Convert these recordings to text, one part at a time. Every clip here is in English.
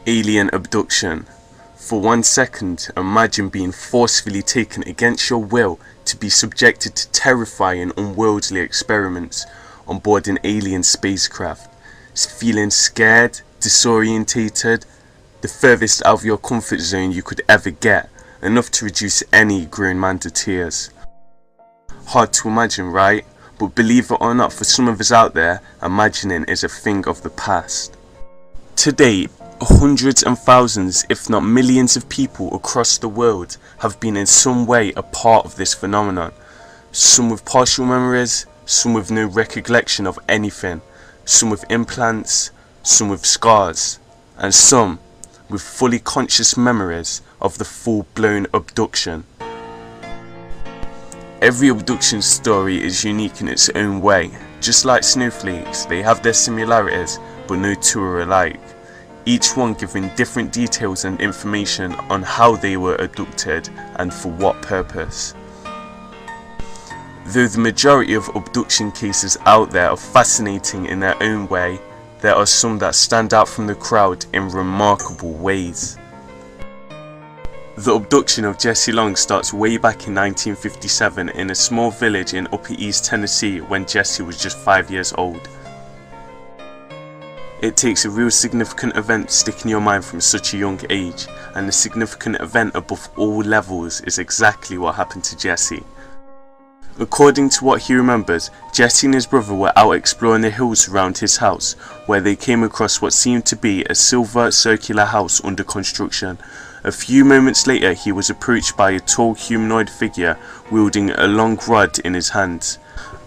Alien abduction. For 1 second, imagine being forcefully taken against your will to be subjected to terrifying, unworldly experiments on board an alien spacecraft. Feeling scared, disorientated, the furthest out of your comfort zone you could ever get, enough to reduce any grown man to tears. Hard to imagine, right? But believe it or not, for some of us out there, imagining is a thing of the past. To date, hundreds and thousands, if not millions of people across the world have been in some way a part of this phenomenon. Some with partial memories, some with no recollection of anything, some with implants, some with scars, and some with fully conscious memories of the full-blown abduction. Every abduction story is unique in its own way. Just like snowflakes, they have their similarities, but no two are alike. Each one giving different details and information on how they were abducted and for what purpose. Though the majority of abduction cases out there are fascinating in their own way, there are some that stand out from the crowd in remarkable ways. The abduction of Jesse Long starts way back in 1957 in a small village in Upper East Tennessee when Jesse was just 5 years old. It takes a real significant event to stick in your mind from such a young age, and the significant event above all levels is exactly what happened to Jesse. According to what he remembers, Jesse and his brother were out exploring the hills around his house, where they came across what seemed to be a silver circular house under construction. A few moments later, he was approached by a tall humanoid figure wielding a long rod in his hands.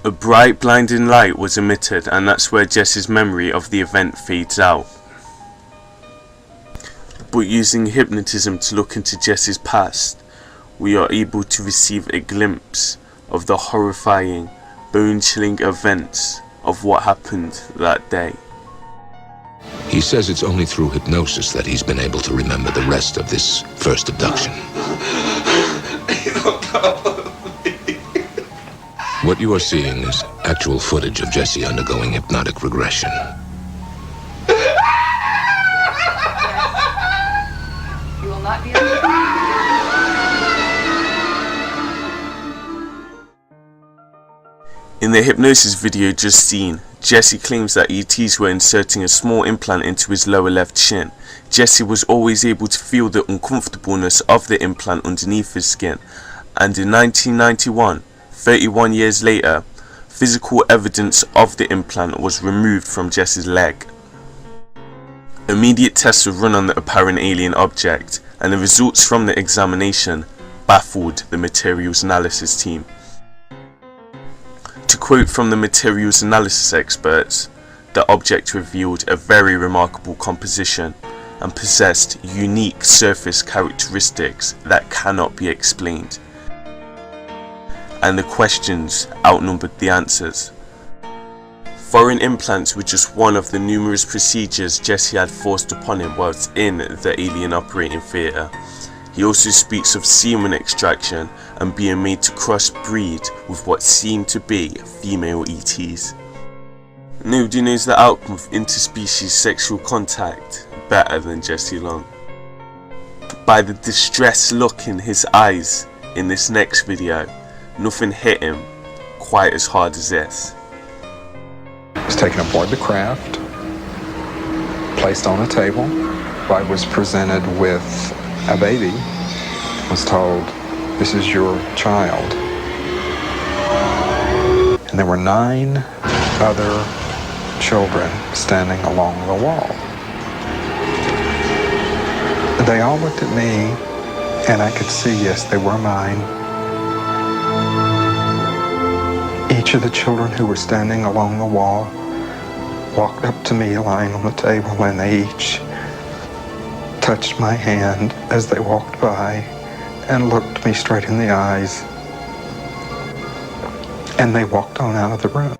A bright, blinding light was emitted, and that's where Jesse's memory of the event fades out. But using hypnotism to look into Jesse's past, we are able to receive a glimpse of the horrifying, bone-chilling events of what happened that day. He says it's only through hypnosis that he's been able to remember the rest of this first abduction. What you are seeing is actual footage of Jesse undergoing hypnotic regression. You will not be able to... In the hypnosis video just seen, Jesse claims that ETs were inserting a small implant into his lower left shin. Jesse was always able to feel the uncomfortableness of the implant underneath his skin, and in 1991, 31 years later, physical evidence of the implant was removed from Jesse's leg. Immediate tests were run on the apparent alien object, and the results from the examination baffled the materials analysis team. To quote from the materials analysis experts, the object revealed a very remarkable composition and possessed unique surface characteristics that cannot be explained. And the questions outnumbered the answers. Foreign implants were just one of the numerous procedures Jesse had forced upon him whilst in the alien operating theatre. He also speaks of semen extraction and being made to crossbreed with what seemed to be female ETs. Nobody knows the outcome of interspecies sexual contact better than Jesse Long. By the distressed look in his eyes in this next video, nothing hit him quite as hard as this. He was taken aboard the craft, placed on a table. I was presented with a baby, was told, "This is your child." And there were 9 other children standing along the wall. They all looked at me, and I could see, yes, they were mine. Each of the children who were standing along the wall walked up to me lying on the table, and they each touched my hand as they walked by and looked me straight in the eyes, and they walked on out of the room.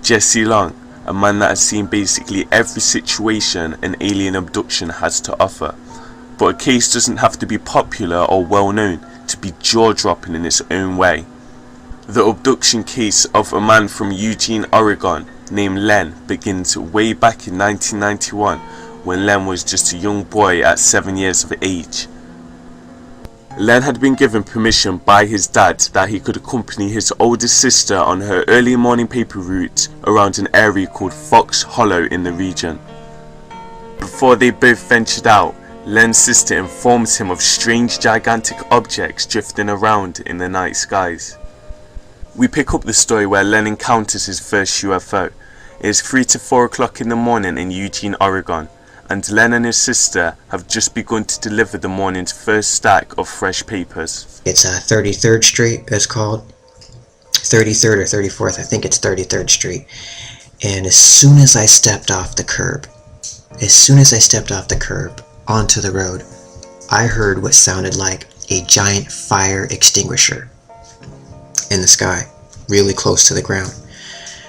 Jesse Long, a man that has seen basically every situation an alien abduction has to offer. But a case doesn't have to be popular or well known to be jaw-dropping in its own way. The abduction case of a man from Eugene, Oregon named Len begins way back in 1991 when Len was just a young boy at 7 years of age. Len had been given permission by his dad that he could accompany his older sister on her early morning paper route around an area called Fox Hollow in the region. Before they both ventured out, Len's sister informed him of strange gigantic objects drifting around in the night skies. We pick up the story where Len encounters his first UFO. It is 3 to 4 o'clock in the morning in Eugene, Oregon, and Len and his sister have just begun to deliver the morning's first stack of fresh papers. It's 33rd Street, it's called. 33rd or 34th, I think it's 33rd Street. And as soon as I stepped off the curb onto the road, I heard what sounded like a giant fire extinguisher in the sky, really close to the ground.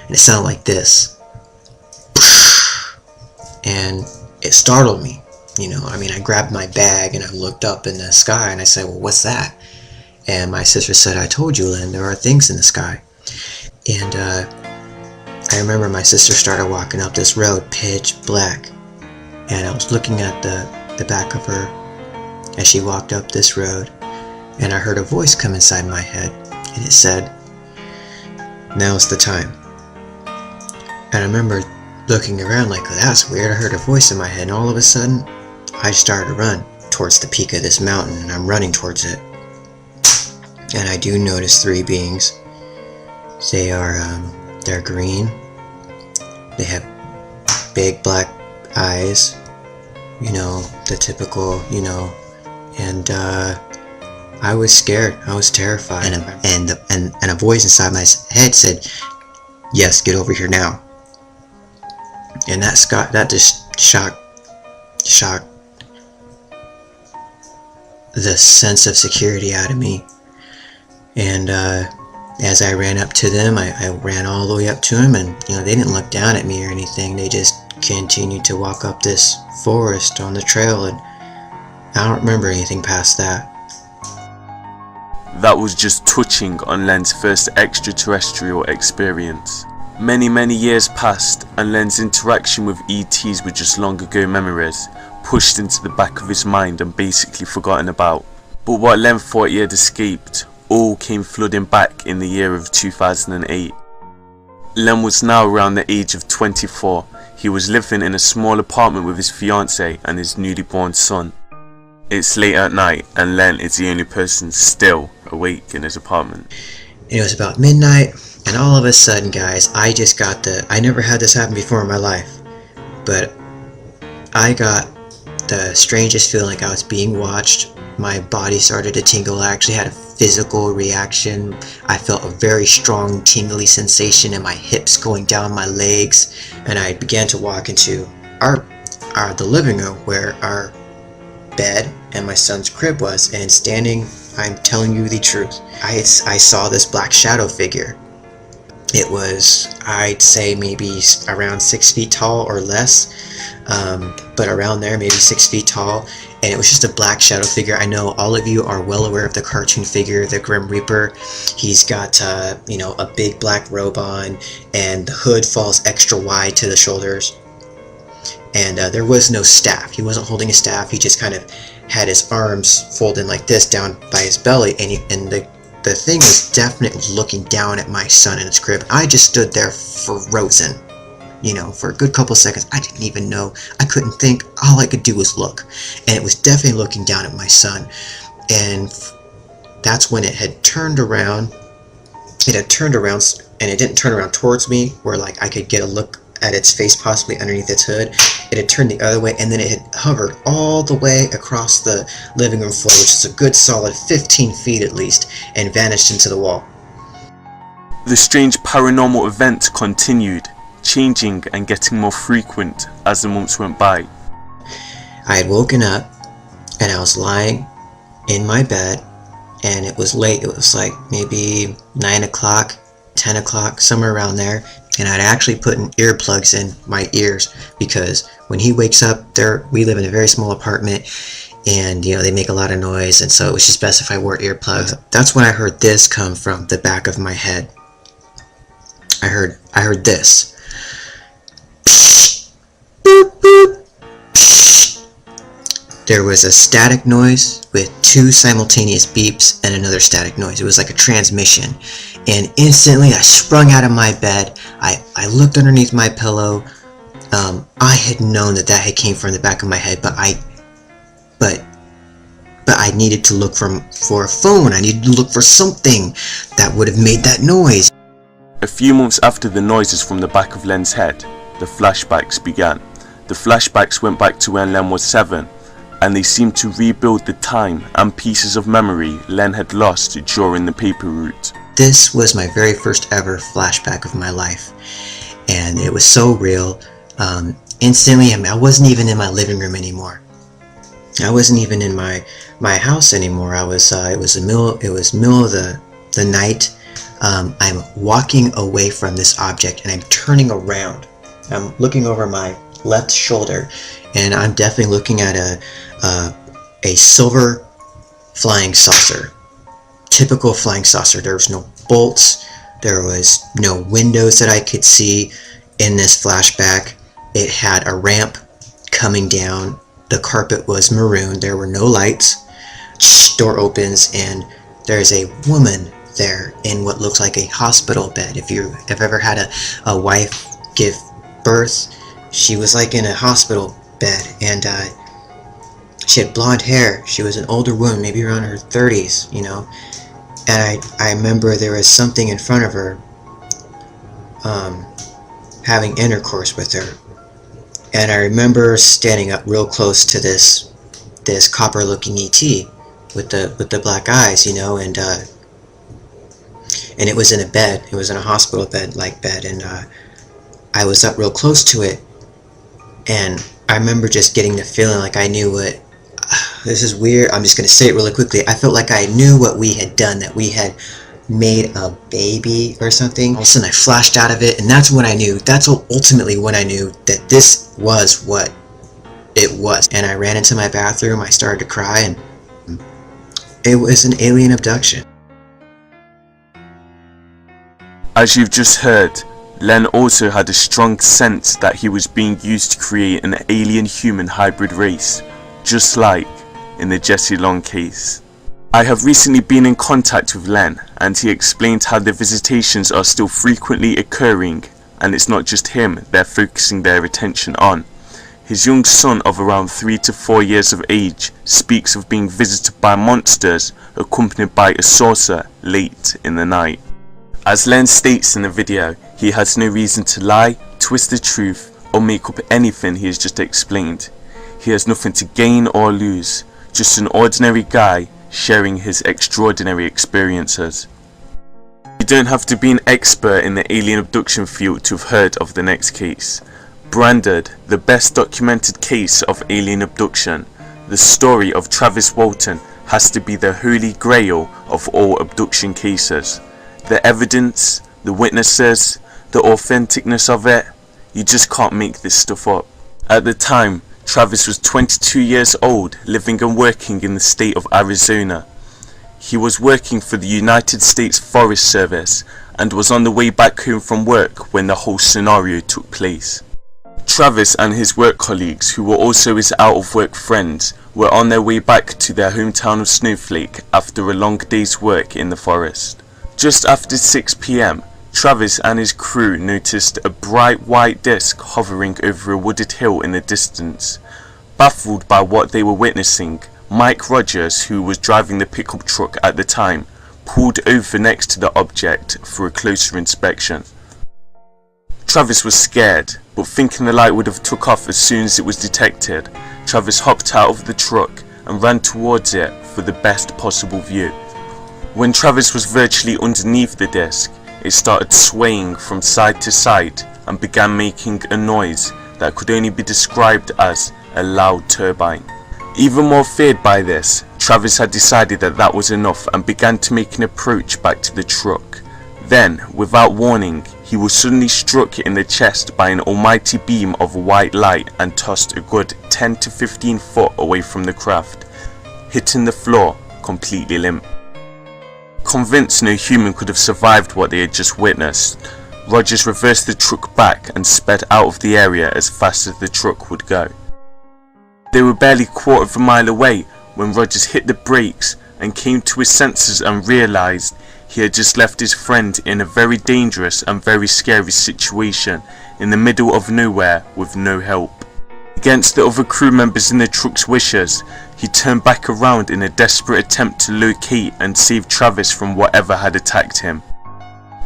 And it sounded like this. And it startled me. I grabbed my bag and I looked up in the sky and I said, well, what's that? And my sister said, I told you, Len, there are things in the sky. And I remember my sister started walking up this road, pitch black. And I was looking at the back of her as she walked up this road. And I heard a voice come inside my head. And it said, now's the time. And I remember looking around like, oh, that's weird. I heard a voice in my head, and all of a sudden I started to run towards the peak of this mountain, and I'm running towards it. And I do notice 3 beings. They're green. They have big black eyes, the typical, and I was scared. I was terrified, and a voice inside my head said, yes, get over here now. And that just shocked the sense of security out of me. And as I ran up to them, I ran all the way up to them, and they didn't look down at me or anything. They just continued to walk up this forest on the trail, and I don't remember anything past that. That was just touching on Len's first extraterrestrial experience. Many years passed, and Len's interaction with ETs were just long ago memories, pushed into the back of his mind and basically forgotten about. But what Len thought he had escaped, all came flooding back in the year of 2008. Len was now around the age of 24. He was living in a small apartment with his fiancée and his newly born son. It's late at night, and Len is the only person still awake in his apartment. It was about midnight. And all of a sudden, guys, I never had this happen before in my life, but I got the strangest feeling like I was being watched. My body started to tingle. I actually had a physical reaction. I felt a very strong tingly sensation in my hips going down my legs, and I began to walk into the living room where our bed and my son's crib was, and standing, I'm telling you the truth, I saw this black shadow figure. It was, I'd say, maybe around 6 feet tall or less, but around there, maybe 6 feet tall, and it was just a black shadow figure. I know all of you are well aware of the cartoon figure, the Grim Reaper. He's got, a big black robe on, and the hood falls extra wide to the shoulders, and there was no staff. He wasn't holding a staff. He just kind of had his arms folded like this down by his belly, and the thing was definitely looking down at my son in his crib. I just stood there frozen, for a good couple seconds. I didn't even know. I couldn't think. All I could do was look. And it was definitely looking down at my son. And that's when it had turned around. It had turned around, and it didn't turn around towards me where I could get a look at its face possibly underneath its hood. It had turned the other way, and then it had hovered all the way across the living room floor, which is a good solid 15 feet at least, and vanished into the wall. The strange paranormal event continued, changing and getting more frequent as the months went by. I had woken up, and I was lying in my bed, and it was late. It was like maybe 9 o'clock, 10 o'clock, somewhere around there. And I'd actually put earplugs in my ears, because when he wakes up, we live in a very small apartment, and they make a lot of noise, and so it was just best if I wore earplugs. That's when I heard this come from the back of my head. I heard this. Boop, boop. there was a static noise with 2 simultaneous beeps and another static noise. It was like a transmission. And instantly I sprung out of my bed. I looked underneath my pillow. I had known that had came from the back of my head, but I needed to look for a phone. I needed to look for something that would have made that noise. A few months after the noises from the back of Len's head, the flashbacks began. The flashbacks went back to when Len was 7, and they seemed to rebuild the time and pieces of memory Len had lost during the paper route. This was my very first ever flashback of my life, and it was so real. Instantly, I wasn't even in my living room anymore. I wasn't even in my house anymore. I was. It was middle of the night. I'm walking away from this object, and I'm turning around. I'm looking over my left shoulder, and I'm definitely looking at a silver flying saucer. Typical flying saucer. There was no bolts. There was no windows that I could see in this flashback. It had a ramp coming down. The carpet was maroon. There were no lights. Door opens, and there's a woman there in what looks like a hospital bed. If you have ever had a wife give birth, she was like in a hospital bed, and she had blonde hair. She was an older woman, maybe around her 30s, you know. And I remember there was something in front of her, having intercourse with her. And I remember standing up real close to this copper-looking ET with the black eyes, you know, and it was in a bed. It was in a hospital bed, and I was up real close to it, and I remember just getting the feeling like I knew what. This is weird. I'm just gonna say it really quickly. I felt like I knew what we had done, that we had made a baby or something. All of a sudden I flashed out of it, and that's when I knew. That's ultimately when I knew that this was what it was. And I ran into my bathroom. I started to cry, and it was an alien abduction. As you've just heard, Len also had a strong sense that he was being used to create an alien-human hybrid race, just like in the Jesse Long case. I have recently been in contact with Len, and he explained how the visitations are still frequently occurring, and it's not just him they're focusing their attention on. His young son of around 3 to 4 years of age speaks of being visited by monsters accompanied by a saucer late in the night. As Len states in the video, he has no reason to lie, twist the truth, or make up anything he has just explained. He has nothing to gain or lose, just an ordinary guy sharing his extraordinary experiences. You don't have to be an expert in the alien abduction field to have heard of the next case. Branded the best documented case of alien abduction, the story of Travis Walton has to be the holy grail of all abduction cases. The evidence, the witnesses, the authenticness of it, you just can't make this stuff up. At the time, Travis was 22 years old, living and working in the state of Arizona. He was working for the United States Forest Service and was on the way back home from work when the whole scenario took place. Travis and his work colleagues, who were also his out-of-work friends, were on their way back to their hometown of Snowflake after a long day's work in the forest. Just after 6 p.m, Travis and his crew noticed a bright white disc hovering over a wooded hill in the distance. Baffled by what they were witnessing, Mike Rogers, who was driving the pickup truck at the time, pulled over next to the object for a closer inspection. Travis was scared, but thinking the light would have took off as soon as it was detected, Travis hopped out of the truck and ran towards it for the best possible view. When Travis was virtually underneath the disc, it started swaying from side to side and began making a noise that could only be described as a loud turbine. Even more feared by this, Travis had decided that was enough and began to make an approach back to the truck. Then, without warning, he was suddenly struck in the chest by an almighty beam of white light and tossed a good 10 to 15 foot away from the craft, hitting the floor completely limp. Convinced no human could have survived what they had just witnessed, Rogers reversed the truck back and sped out of the area as fast as the truck would go. They were barely a quarter of a mile away when Rogers hit the brakes and came to his senses and realised he had just left his friend in a very dangerous and very scary situation in the middle of nowhere with no help. Against the other crew members in the truck's wishes, he turned back around in a desperate attempt to locate and save Travis from whatever had attacked him.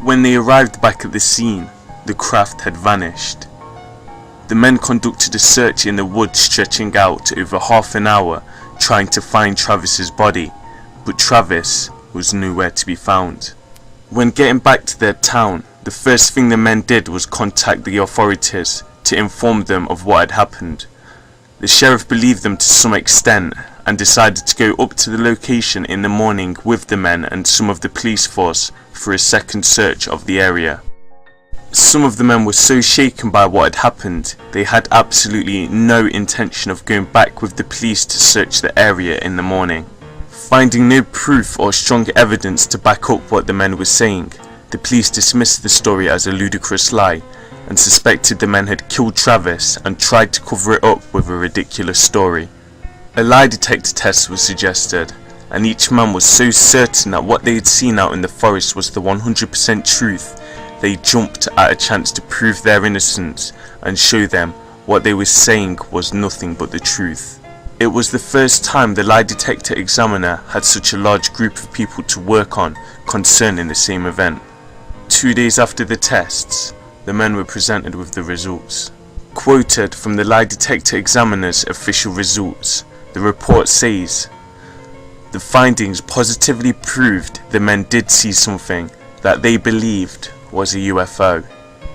When they arrived back at the scene, the craft had vanished. The men conducted a search in the woods stretching out over half an hour trying to find Travis's body, but Travis was nowhere to be found. When getting back to their town, the first thing the men did was contact the authorities to inform them of what had happened. The sheriff believed them to some extent and decided to go up to the location in the morning with the men and some of the police force for a second search of the area. Some of the men were so shaken by what had happened, they had absolutely no intention of going back with the police to search the area in the morning. Finding no proof or strong evidence to back up what the men were saying, the police dismissed the story as a ludicrous lie and suspected the men had killed Travis and tried to cover it up with a ridiculous story. A lie detector test was suggested, and each man was so certain that what they had seen out in the forest was the 100% truth, they jumped at a chance to prove their innocence and show them what they were saying was nothing but the truth. It was the first time the lie detector examiner had such a large group of people to work on concerning the same event. 2 days after the tests, the men were presented with the results. Quoted from the lie detector examiner's official results, the report says, "The findings positively proved the men did see something that they believed was a UFO.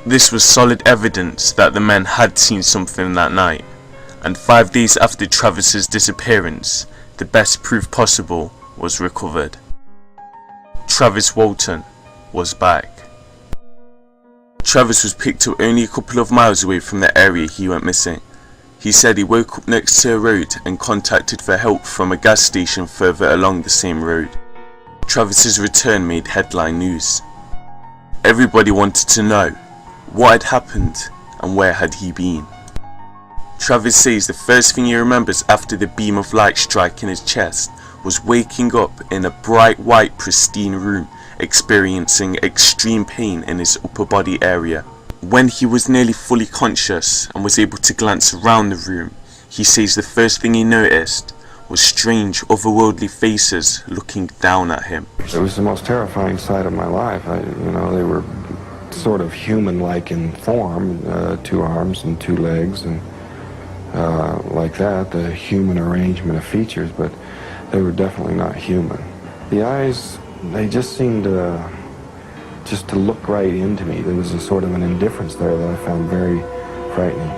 This was solid evidence that the men had seen something that night, and 5 days after Travis's disappearance, the best proof possible was recovered. Travis Walton was back." Travis was picked up only a couple of miles away from the area he went missing. He said he woke up next to a road and contacted for help from a gas station further along the same road. Travis's return made headline news. Everybody wanted to know what had happened and where had he been. Travis says the first thing he remembers after the beam of light striking his chest was waking up in a bright white pristine room, experiencing extreme pain in his upper body area. When he was nearly fully conscious and was able to glance around the room, he says the first thing he noticed was strange otherworldly faces looking down at him. It was the most terrifying sight of my life. They were sort of human-like in form, 2 arms and 2 legs and like that, the human arrangement of features, but they were definitely not human. The eyes, they just seemed just to look right into me. There was a sort of an indifference there that I found very frightening.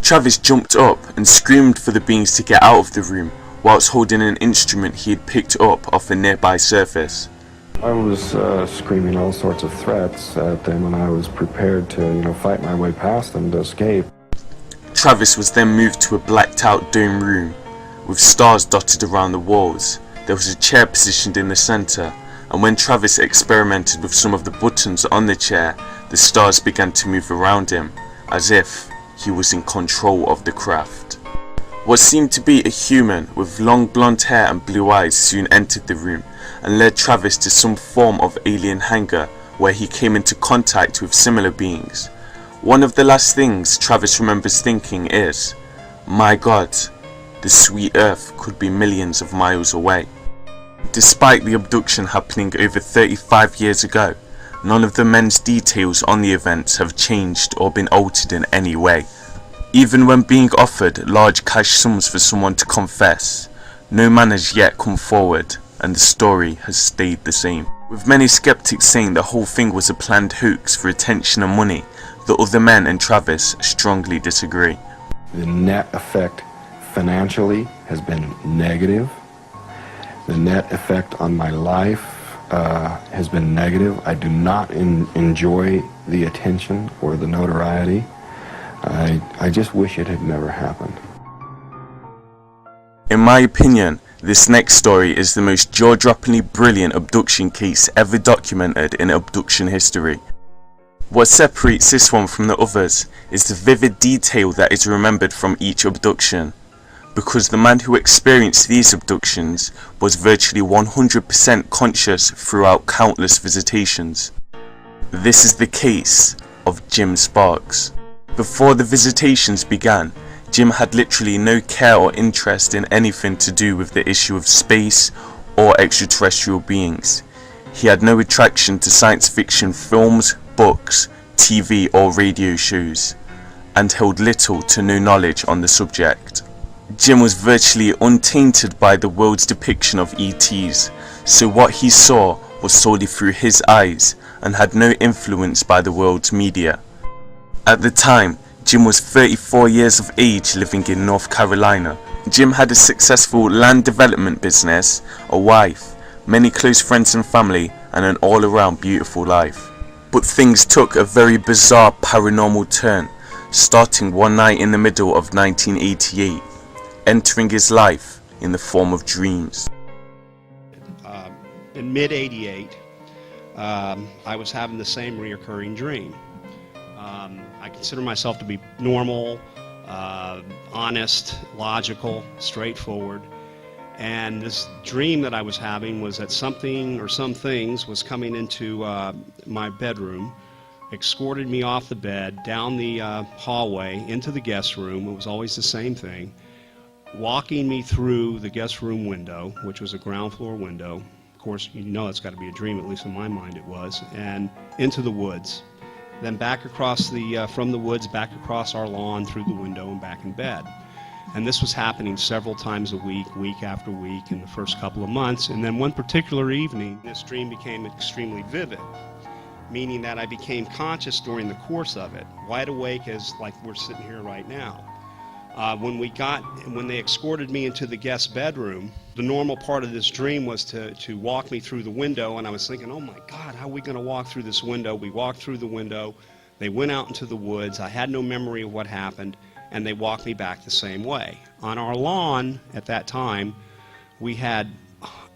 Travis jumped up and screamed for the beings to get out of the room whilst holding an instrument he had picked up off a nearby surface. I was screaming all sorts of threats at them, and I was prepared to, fight my way past them to escape. Travis was then moved to a blacked out dome room with stars dotted around the walls. There was a chair positioned in the centre, and when Travis experimented with some of the buttons on the chair, the stars began to move around him, as if he was in control of the craft. What seemed to be a human with long blonde hair and blue eyes soon entered the room and led Travis to some form of alien hangar where he came into contact with similar beings. One of the last things Travis remembers thinking is, "My God, the sweet Earth could be millions of miles away." Despite the abduction happening over 35 years ago, none of the men's details on the events have changed or been altered in any way. Even when being offered large cash sums for someone to confess, no man has yet come forward and the story has stayed the same. With many skeptics saying the whole thing was a planned hoax for attention and money, the other men and Travis strongly disagree. The net effect financially has been negative. The net effect on my life has been negative. I do not enjoy the attention or the notoriety. I just wish it had never happened. In my opinion, this next story is the most jaw-droppingly brilliant abduction case ever documented in abduction history. What separates this one from the others is the vivid detail that is remembered from each abduction. because the man who experienced these abductions was virtually 100% conscious throughout countless visitations. This is the case of Jim Sparks. Before the visitations began, Jim had literally no care or interest in anything to do with the issue of space or extraterrestrial beings. He had no attraction to science fiction films, books, TV or radio shows, and held little to no knowledge on the subject. Jim was virtually untainted by the world's depiction of ETs, so what he saw was solely through his eyes and had no influence by the world's media. At the time, Jim was 34 years of age, living in North Carolina. Jim had a successful land development business, a wife, many close friends and family, and an all-around beautiful life. But things took a very bizarre paranormal turn, starting one night in the middle of 1988, entering his life in the form of dreams. In mid-88, I was having the same reoccurring dream. I consider myself to be normal, honest, logical, straightforward. And this dream that I was having was that something or some things was coming into my bedroom, escorted me off the bed, down the hallway, into the guest room. It was always the same thing. Walking me through the guest room window, which was a ground floor window. Of course, you know it's got to be a dream, at least in my mind it was. And into the woods. Then back across from the woods, back across our lawn, through the window, and back in bed. And this was happening several times a week, week after week, in the first couple of months. And then one particular evening, this dream became extremely vivid, meaning that I became conscious during the course of it, wide awake as like we're sitting here right now. When they escorted me into the guest bedroom, the normal part of this dream was to walk me through the window, and I was thinking, oh my God, how are we going to walk through this window? We walked through the window, they went out into the woods, I had no memory of what happened, and they walked me back the same way. On our lawn at that time, we had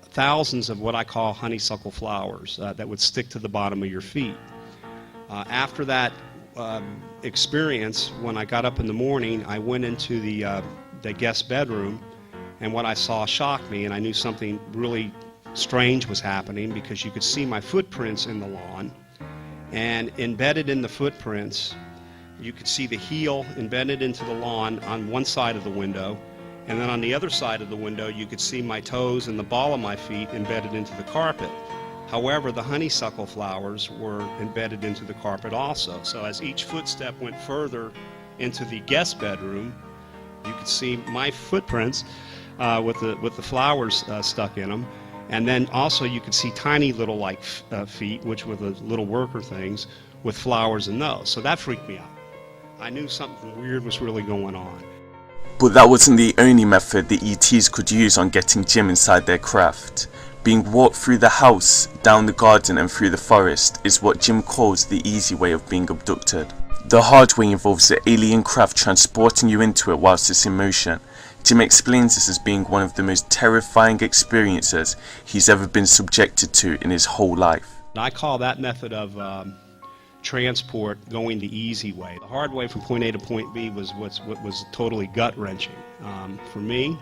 thousands of what I call honeysuckle flowers that would stick to the bottom of your feet. After that experience, when I got up in the morning, I went into the guest bedroom, and what I saw shocked me, and I knew something really strange was happening because you could see my footprints in the lawn, and embedded in the footprints, you could see the heel embedded into the lawn on one side of the window, and then on the other side of the window you could see my toes and the ball of my feet embedded into the carpet. However, the honeysuckle flowers were embedded into the carpet also. So as each footstep went further into the guest bedroom, you could see my footprints with the flowers stuck in them. And then also you could see tiny little feet, which were the little worker things, with flowers in those. So that freaked me out. I knew something weird was really going on. But that wasn't the only method the ETs could use on getting Jim inside their craft. Being walked through the house, down the garden and through the forest is what Jim calls the easy way of being abducted. The hard way involves the alien craft transporting you into it whilst it's in motion. Jim explains this as being one of the most terrifying experiences he's ever been subjected to in his whole life. I call that method of transport going the easy way. The hard way from point A to point B was what was totally gut-wrenching. For me,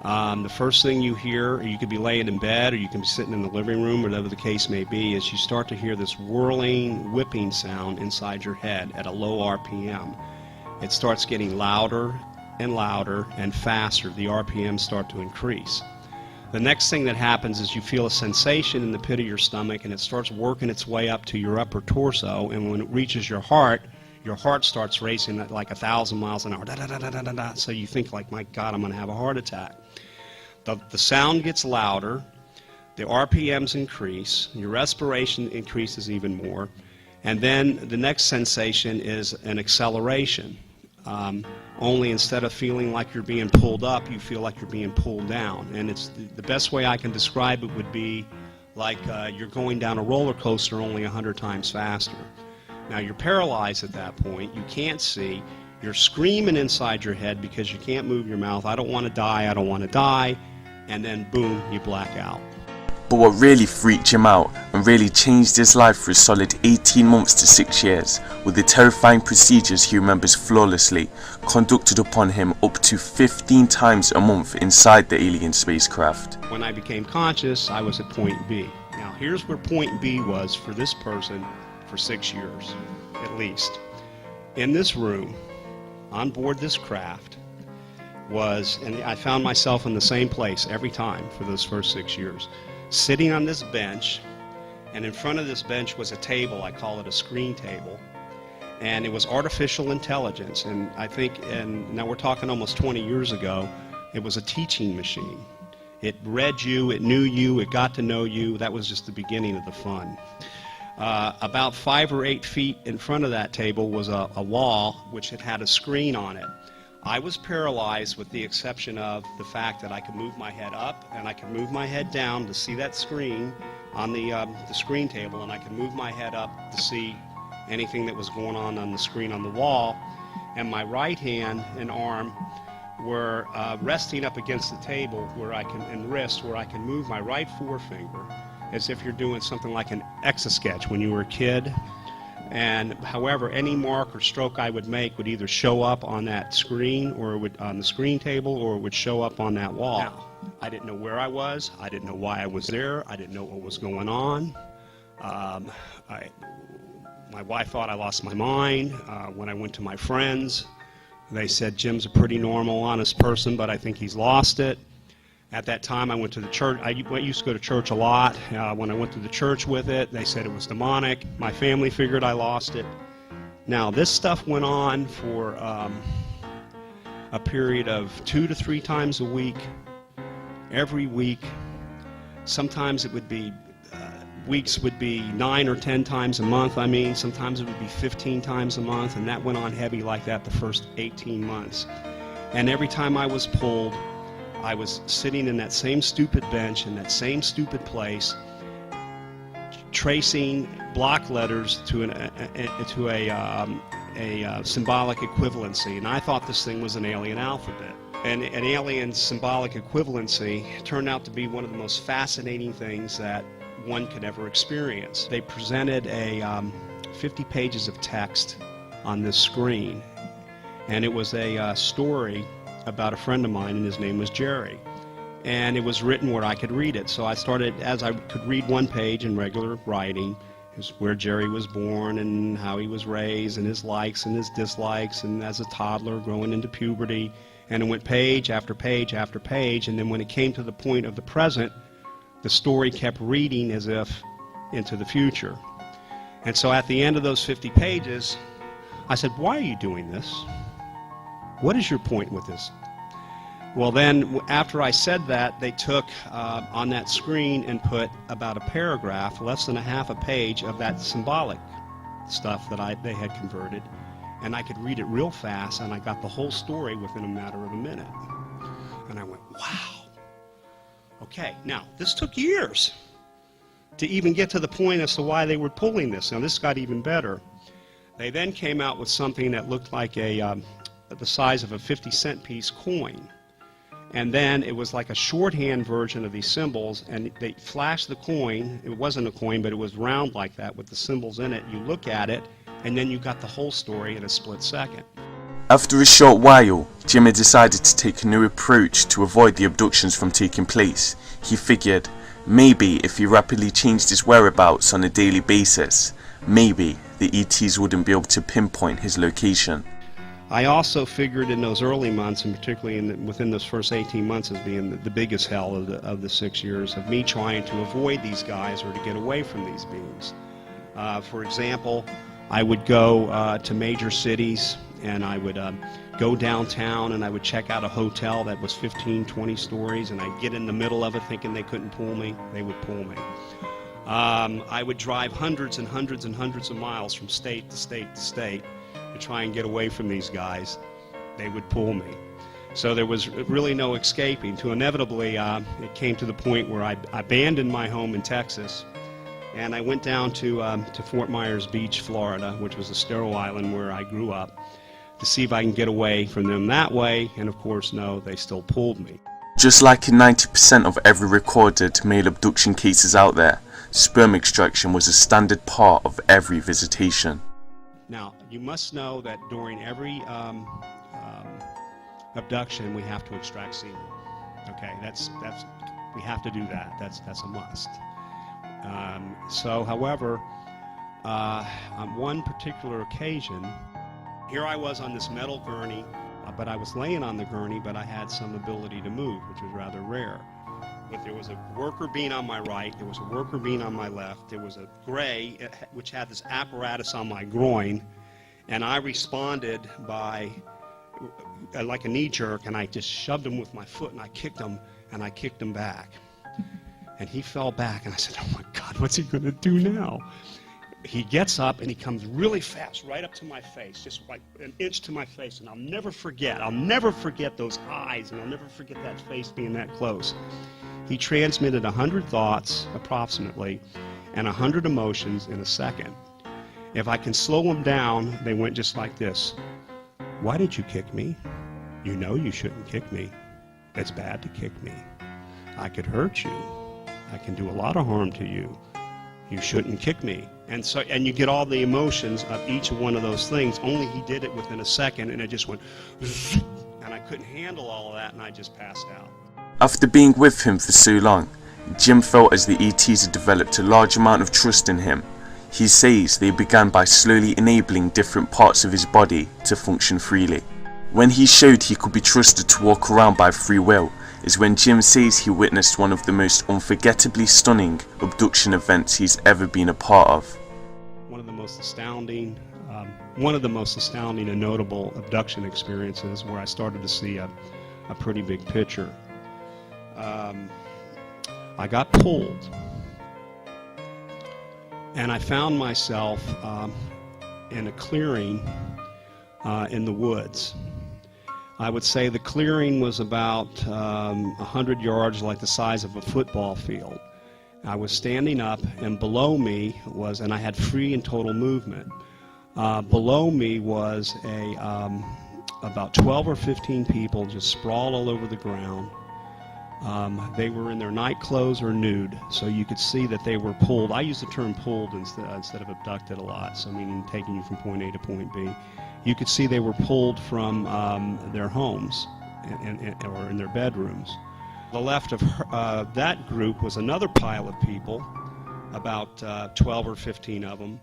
the first thing you hear, or you could be laying in bed or you can be sitting in the living room, or whatever the case may be, is you start to hear this whirling, whipping sound inside your head at a low RPM. It starts getting louder and louder and faster. The RPMs start to increase. The next thing that happens is you feel a sensation in the pit of your stomach, and it starts working its way up to your upper torso, and when it reaches your heart starts racing at like 1,000 miles an hour. Da, da, da, da, da, da. So you think like, my God, I'm going to have a heart attack. The sound gets louder, the RPMs increase, your respiration increases even more, and then the next sensation is an acceleration. Only instead of feeling like you're being pulled up, you feel like you're being pulled down. And it's the best way I can describe it would be like you're going down a roller coaster only 100 times faster. Now you're paralyzed at that point, you can't see, you're screaming inside your head because you can't move your mouth, I don't want to die, I don't want to die, and then boom, you black out. But what really freaked Jim out and really changed his life for a solid 18 months to 6 years were the terrifying procedures he remembers flawlessly, conducted upon him up to 15 times a month inside the alien spacecraft. When I became conscious, I was at point B. Now here's where point B was for this person for 6 years, at least. In this room, on board this craft, and I found myself in the same place every time for those first 6 years, sitting on this bench, and in front of this bench was a table. I call it a screen table, and it was artificial intelligence, and I think, and now we're talking almost 20 years ago, it was a teaching machine. It read you, it knew you, it got to know you. That was just the beginning of the fun. About 5 or 8 feet in front of that table was a wall which had a screen on it. I was paralyzed with the exception of the fact that I could move my head up and I could move my head down to see that screen on the screen table, and I could move my head up to see anything that was going on the screen on the wall. And my right hand and arm were resting up against the table and wrist where I can move my right forefinger as if you're doing something like an Etch-a-Sketch when you were a kid. And however, any mark or stroke I would make would either show up on that screen or it would on the screen table, or it would show up on that wall. Now, I didn't know where I was. I didn't know why I was there. I didn't know what was going on. My wife thought I lost my mind. When I went to my friends, they said, Jim's a pretty normal, honest person, but I think he's lost it. At that time, I went to the church. I used to go to church a lot. When I went to the church with it, they said it was demonic. My family figured I lost it. Now, this stuff went on for a period of 2 to 3 times a week, every week. Sometimes it would be, weeks would be 9 or 10 times a month. Sometimes it would be 15 times a month, and that went on heavy like that the first 18 months. And every time I was pulled, I was sitting in that same stupid bench in that same stupid place, tracing block letters to a symbolic equivalency, and I thought this thing was an alien alphabet. And an alien symbolic equivalency turned out to be one of the most fascinating things that one could ever experience. They presented 50 pages of text on this screen, and it was a story about a friend of mine, and his name was Jerry. And it was written where I could read it. So I started, as I could read one page in regular writing, is where Jerry was born and how he was raised and his likes and his dislikes, and as a toddler growing into puberty. And it went page after page after page, and then when it came to the point of the present, the story kept reading as if into the future. And so at the end of those 50 pages, I said, why are you doing this? What is your point with this? Well, then, after I said that, they took on that screen and put about a paragraph, less than a half a page of that symbolic stuff that they had converted, and I could read it real fast, and I got the whole story within a matter of a minute. And I went, wow. Okay, now, this took years to even get to the point as to why they were pulling this. Now, this got even better. They then came out with something that looked like the size of a 50-cent piece coin, and then it was like a shorthand version of these symbols, and they flashed the coin. It wasn't a coin, but it was round like that with the symbols in it. You look at it, and then you got the whole story in a split second. After a short while, Jimmy decided to take a new approach to avoid the abductions from taking place. He figured maybe if he rapidly changed his whereabouts on a daily basis, maybe the ETs wouldn't be able to pinpoint his location. I also figured in those early months, and particularly within those first 18 months as being the biggest hell of the 6 years, of me trying to avoid these guys or to get away from these beings. For example, I would go to major cities, and I would go downtown, and I would check out a hotel that was 15, 20 stories, and I'd get in the middle of it thinking they couldn't pull me. They would pull me. I would drive hundreds and hundreds and hundreds of miles from state to state to state to try and get away from these guys. They would pull me. So there was really no escaping. To inevitably, it came to the point where I abandoned my home in Texas, and I went down to Fort Myers Beach, Florida, which was a sterile island where I grew up, to see if I can get away from them that way, and of course, no, they still pulled me. Just like in 90% of every recorded male abduction cases out there, sperm extraction was a standard part of every visitation. Now, you must know that during every abduction, we have to extract semen. Okay, we have to do that. That's a must. However, on one particular occasion, here I was on this metal gurney, but I was laying on the gurney, but I had some ability to move, which was rather rare. But there was a worker beam on my right, there was a worker beam on my left, there was a gray, which had this apparatus on my groin, and I responded by, like a knee jerk, and I just shoved him with my foot, and I kicked him back. And he fell back, and I said, oh my God, what's he going to do now? He gets up, and he comes really fast, right up to my face, just like an inch to my face, and I'll never forget those eyes, and I'll never forget that face being that close. He transmitted 100 thoughts, approximately, and 100 emotions in a second. If I can slow them down, they went just like this. Why did you kick me? You know you shouldn't kick me. It's bad to kick me. I could hurt you. I can do a lot of harm to you. You shouldn't kick me. And you get all the emotions of each one of those things, only he did it within a second, and it just went, and I couldn't handle all of that, and I just passed out. After being with him for so long, Jim felt as the ETs had developed a large amount of trust in him. He says they began by slowly enabling different parts of his body to function freely. When he showed he could be trusted to walk around by free will is when Jim says he witnessed one of the most unforgettably stunning abduction events he's ever been a part of. One of the most astounding and notable abduction experiences where I started to see a pretty big picture. I got pulled, and I found myself in a clearing in the woods. I would say the clearing was about 100 yards, like the size of a football field. I was standing up, and below me was, and I had free and total movement. Below me was about 12 or 15 people just sprawled all over the ground. They were in their night clothes or nude, so you could see that they were pulled. I use the term pulled instead of abducted a lot, so meaning taking you from point A to point B. You could see they were pulled from their homes or in their bedrooms. The left of that group was another pile of people, about 12 or 15 of them.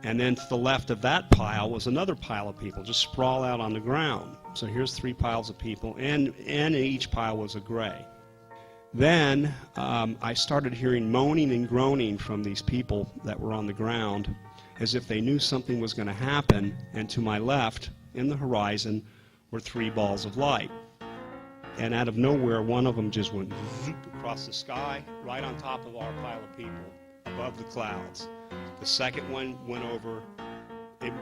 And then to the left of that pile was another pile of people, just sprawl out on the ground. So here's 3 piles of people, and in each pile was a gray. Then I started hearing moaning and groaning from these people that were on the ground, as if they knew something was going to happen, and to my left, in the horizon, were 3 balls of light. And out of nowhere, one of them just went zoop across the sky, right on top of our pile of people, above the clouds. The second one went over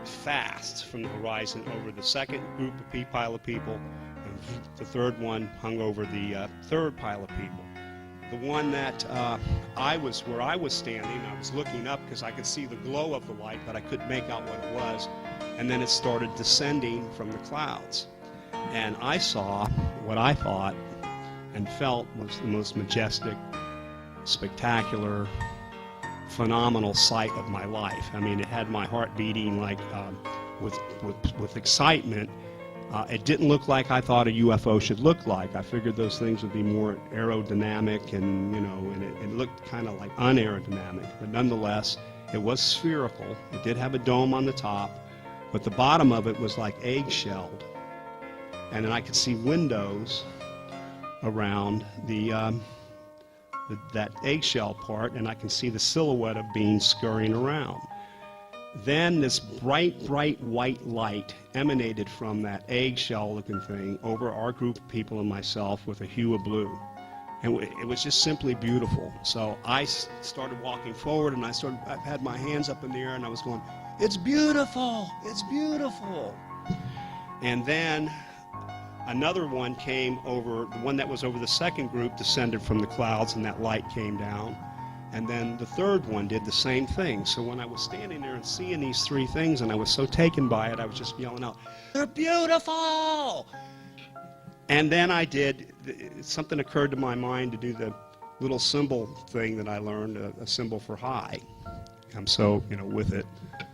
fast from the horizon over the second group of pile of people, and the third one hung over the third pile of people. The one that where I was standing, I was looking up because I could see the glow of the light, but I couldn't make out what it was. And then it started descending from the clouds. And I saw what I thought and felt was the most majestic, spectacular, phenomenal sight of my life. I mean, it had my heart beating like with excitement. It didn't look like I thought a UFO should look like. I figured those things would be more aerodynamic, and and it looked kind of like unaerodynamic. But nonetheless, it was spherical. It did have a dome on the top, but the bottom of it was like egg-shelled. And then I could see windows around that eggshell part, and I can see the silhouette of beings scurrying around. Then this bright white light emanated from that eggshell-looking thing over our group of people and myself with a hue of blue. And it was just simply beautiful. So I started walking forward, and I had my hands up in the air, and I was going, "It's beautiful! It's beautiful!" And then another one came over, the one that was over the second group descended from the clouds, and that light came down. And then the third one did the same thing. So when I was standing there and seeing these 3 things, and I was so taken by it, I was just yelling out, "They're beautiful!" And then I did, something occurred to my mind to do the little symbol thing that I learned, a symbol for high. I'm so, with it.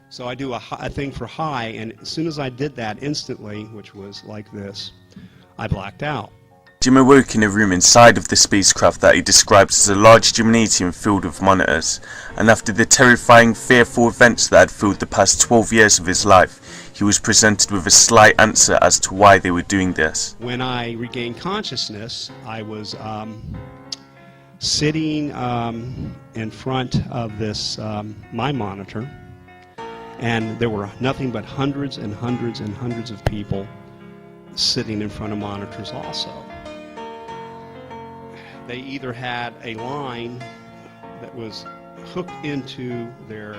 So I do a thing for high, and as soon as I did that instantly, which was like this, I blacked out. Jim awoke in a room inside of the spacecraft that he describes as a large gymnasium filled with monitors, and after the terrifying, fearful events that had filled the past 12 years of his life, he was presented with a slight answer as to why they were doing this. When I regained consciousness, I was sitting in front of this, my monitor, and there were nothing but hundreds and hundreds and hundreds of people sitting in front of monitors also. They either had a line that was hooked into their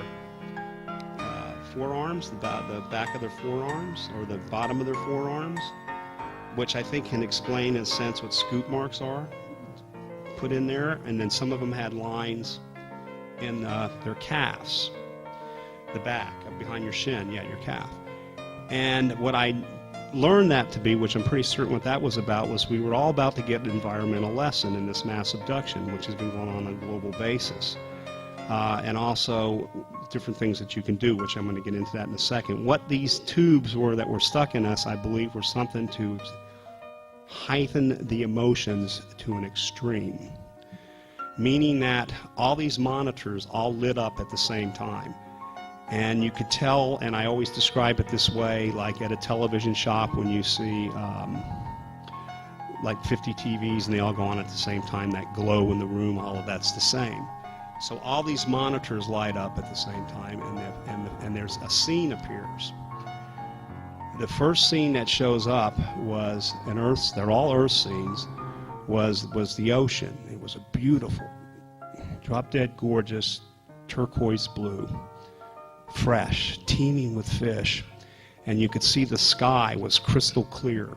forearms, the back of their forearms, or the bottom of their forearms, which I think can explain in a sense what scoop marks are put in there, and then some of them had lines in their calves, the back, behind your shin, yeah, your calf. And what I learned that to be, which I'm pretty certain what that was about, was we were all about to get an environmental lesson in this mass abduction, which has been going on a global basis. And also different things that you can do, which I'm going to get into that in a second. What these tubes were that were stuck in us, I believe, were something to heighten the emotions to an extreme. Meaning that all these monitors all lit up at the same time. And you could tell, and I always describe it this way, like at a television shop when you see like 50 TVs and they all go on at the same time, that glow in the room, all of that's the same. So all these monitors light up at the same time, and there's a scene appears. The first scene that shows up was an Earth, they're all Earth scenes, was the ocean. It was a beautiful, drop-dead gorgeous, turquoise blue, fresh, teeming with fish, and you could see the sky was crystal clear.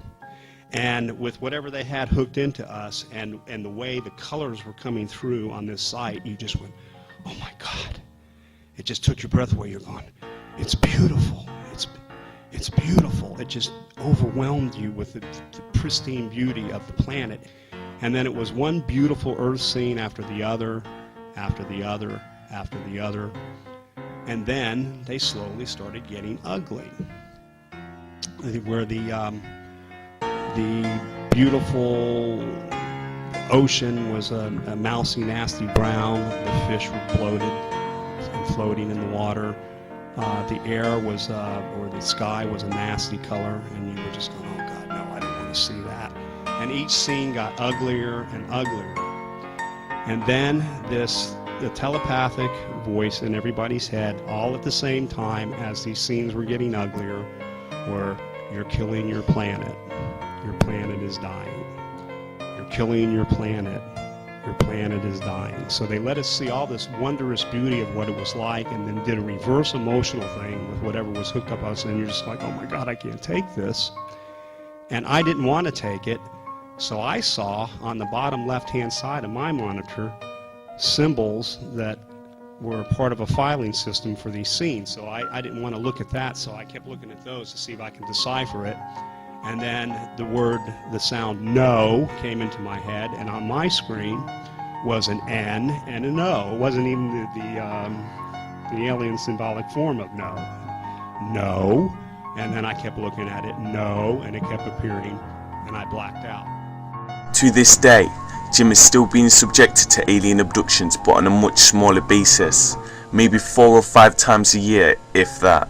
And with whatever they had hooked into us and the way the colors were coming through on this site, you just went, oh my God. It just took your breath away. You're going, it's beautiful. It's beautiful. It just overwhelmed you with the pristine beauty of the planet. And then it was one beautiful Earth scene after the other, after the other, after the other. And then they slowly started getting ugly. Where the beautiful ocean was a mousy, nasty brown. The fish were bloated and floating in the water. The air was, or the sky was a nasty color, and you were just going, oh God, no, I don't want to see that. And each scene got uglier and uglier. And then the telepathic voice in everybody's head, all at the same time as these scenes were getting uglier, were, you're killing your planet. Your planet is dying. You're killing your planet. Your planet is dying. So they let us see all this wondrous beauty of what it was like, and then did a reverse emotional thing with whatever was hooked up us, and you're just like, oh my God, I can't take this. And I didn't want to take it, so I saw on the bottom left-hand side of my monitor symbols that were part of a filing system for these scenes. So I didn't want to look at that, so I kept looking at those to see if I can decipher it. And then the sound no came into my head, and on my screen was an N and an O. It wasn't even the alien symbolic form of no. No. And then I kept looking at it, no, and it kept appearing, and I blacked out. To this day, Jim is still being subjected to alien abductions, but on a much smaller basis, maybe 4 or 5 times a year, if that.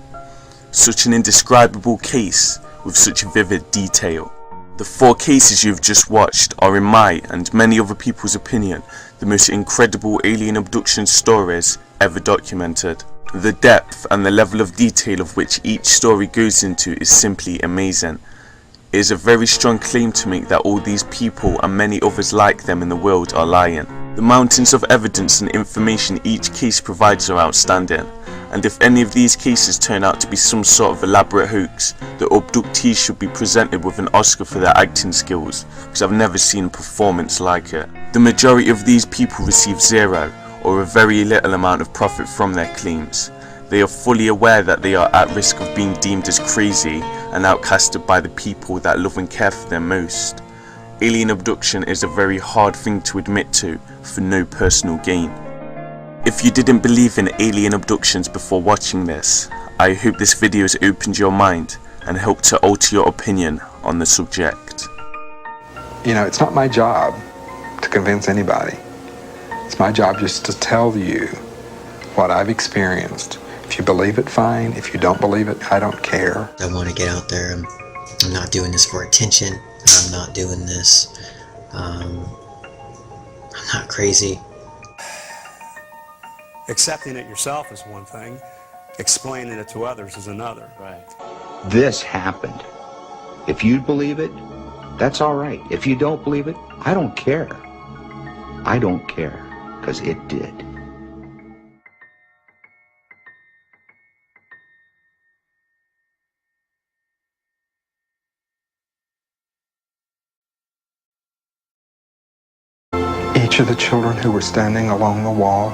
Such an indescribable case with such vivid detail. The 4 cases you've just watched are, in my and many other people's opinion, the most incredible alien abduction stories ever documented. The depth and the level of detail of which each story goes into is simply amazing. It is a very strong claim to make that all these people and many others like them in the world are lying. The mountains of evidence and information each case provides are outstanding, and if any of these cases turn out to be some sort of elaborate hoax, the abductees should be presented with an Oscar for their acting skills, because I've never seen a performance like it. The majority of these people receive zero or a very little amount of profit from their claims. They are fully aware that they are at risk of being deemed as crazy and outcasted by the people that love and care for them most. alien abduction is a very hard thing to admit to for no personal gain. If you didn't believe in alien abductions before watching this, I hope this video has opened your mind and helped to alter your opinion on the subject. You know, it's not my job to convince anybody. It's my job just to tell you what I've experienced. If you believe it, fine. If you don't believe it, I don't care. I want to get out there. I'm not doing this for attention. I'm not doing this. I'm not crazy. Accepting it yourself is one thing. Explaining it to others is another. Right. This happened. If you believe it, that's all right. If you don't believe it, I don't care. I don't care, because it did. Each of the children who were standing along the wall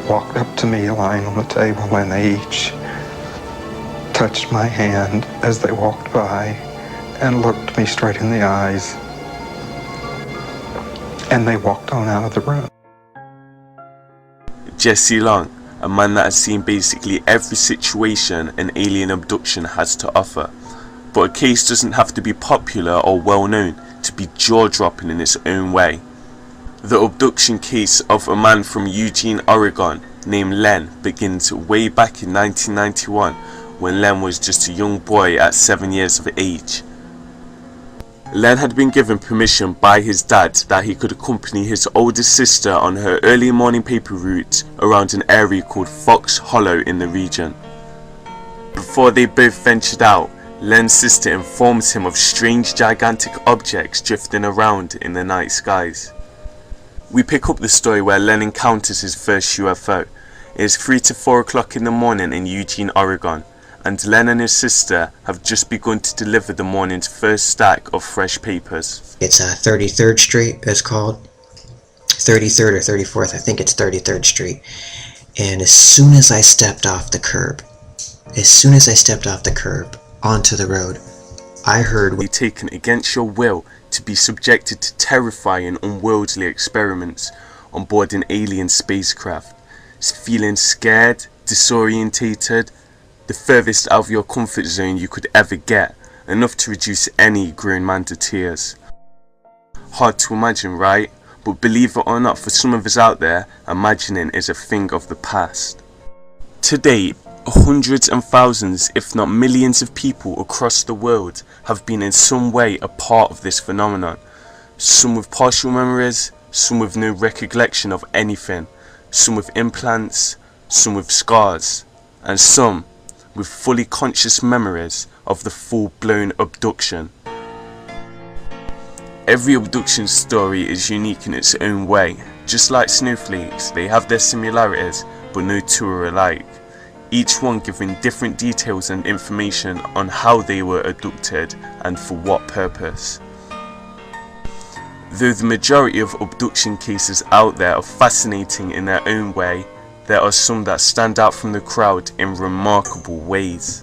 walked up to me lying on the table, and they each touched my hand as they walked by and looked me straight in the eyes, and they walked on out of the room. Jesse Long, a man that has seen basically every situation an alien abduction has to offer, but a case doesn't have to be popular or well known to be jaw-dropping in its own way. The abduction case of a man from Eugene, Oregon named Len begins way back in 1991 when Len was just a young boy at 7 years of age. Len had been given permission by his dad that he could accompany his older sister on her early morning paper route around an area called Fox Hollow in the region. Before they both ventured out, Len's sister informs him of strange gigantic objects drifting around in the night skies. We pick up the story where Len encounters his first UFO. It is 3 to 4 o'clock in the morning in Eugene, Oregon, and Len and his sister have just begun to deliver the morning's first stack of fresh papers. It's 33rd Street, it's called. 33rd or 34th, I think it's 33rd Street. And as soon as I stepped off the curb onto the road, I heard Be taken against your will to be subjected to terrifying, unworldly experiments on board an alien spacecraft. Feeling scared, disorientated, the furthest out of your comfort zone you could ever get, enough to reduce any grown man to tears. Hard to imagine, right? But believe it or not, for some of us out there, imagining is a thing of the past. To date, hundreds and thousands, if not millions of people across the world have been in some way a part of this phenomenon. Some with partial memories, some with no recollection of anything, some with implants, some with scars, and some with fully conscious memories of the full-blown abduction. Every abduction story is unique in its own way. Just like snowflakes, they have their similarities, but no two are alike. Each one giving different details and information on how they were abducted and for what purpose. Though the majority of abduction cases out there are fascinating in their own way, there are some that stand out from the crowd in remarkable ways.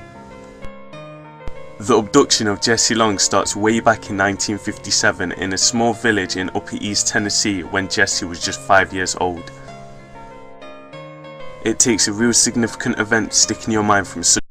The abduction of Jesse Long starts way back in 1957 in a small village in Upper East Tennessee when Jesse was just 5 years old. It takes a real significant event to stick in your mind from such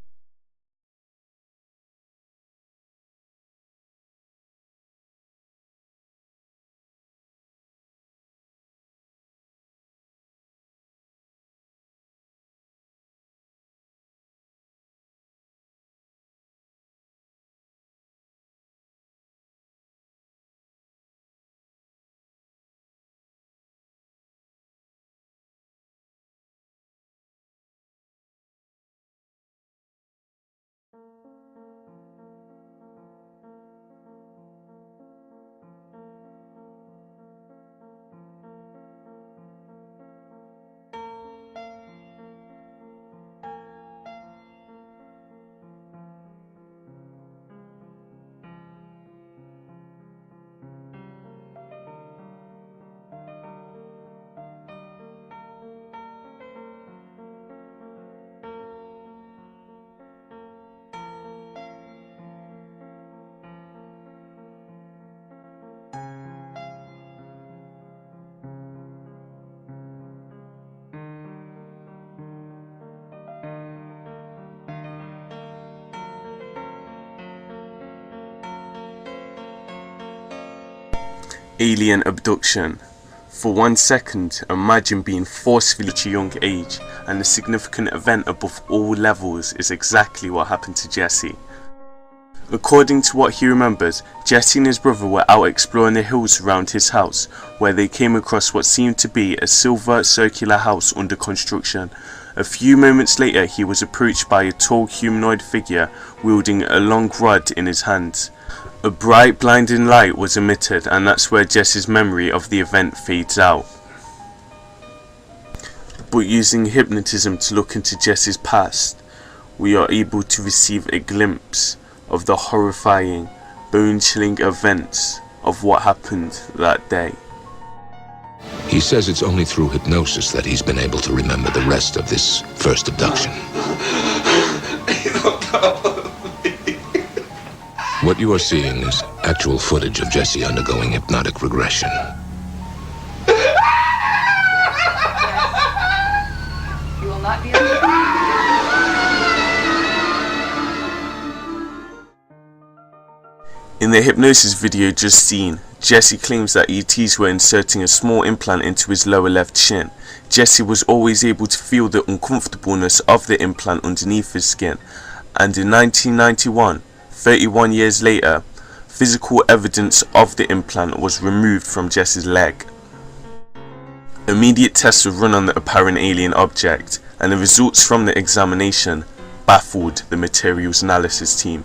Alien abduction. For 1 second, imagine being forcefully at a young age, and the significant event above all levels is exactly what happened to Jesse. According to what he remembers, Jesse and his brother were out exploring the hills around his house, where they came across what seemed to be a silver circular house under construction. A few moments later, he was approached by a tall humanoid figure wielding a long rod in his hands. A bright blinding light was emitted, and that's where Jesse's memory of the event fades out. But using hypnotism to look into Jesse's past, we are able to receive a glimpse of the horrifying, bone-chilling events of what happened that day. He says it's only through hypnosis that he's been able to remember the rest of this first abduction. What you are seeing is actual footage of Jesse undergoing hypnotic regression. You will not be able to. In the hypnosis video just seen, Jesse claims that ETs were inserting a small implant into his lower left shin. Jesse was always able to feel the uncomfortableness of the implant underneath his skin, and in 1991, 31 years later, physical evidence of the implant was removed from Jesse's leg. Immediate tests were run on the apparent alien object, and the results from the examination baffled the materials analysis team.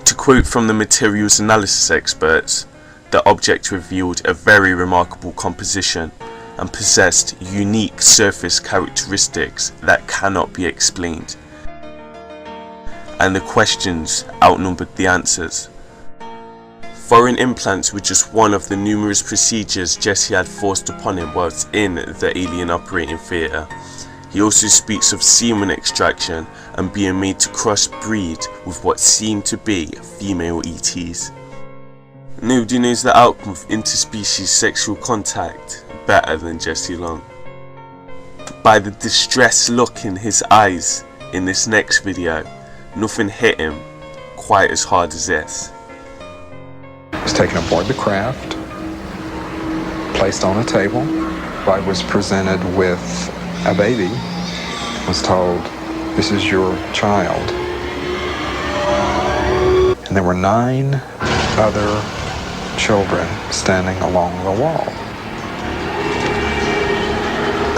To quote from the materials analysis experts, the object revealed a very remarkable composition and possessed unique surface characteristics that cannot be explained. And the questions outnumbered the answers. Foreign implants were just one of the numerous procedures Jesse had forced upon him whilst in the alien operating theatre. He also speaks of semen extraction and being made to crossbreed with what seemed to be female ETs. Nobody knows the outcome of interspecies sexual contact better than Jesse Long. By the distressed look in his eyes in this next video, nothing hit him quite as hard as this. I was taken aboard the craft, placed on a table. I was presented with a baby, was told, "This is your child." And there were 9 other children standing along the wall.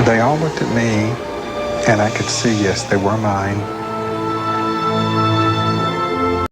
They all looked at me, and I could see, yes, they were mine.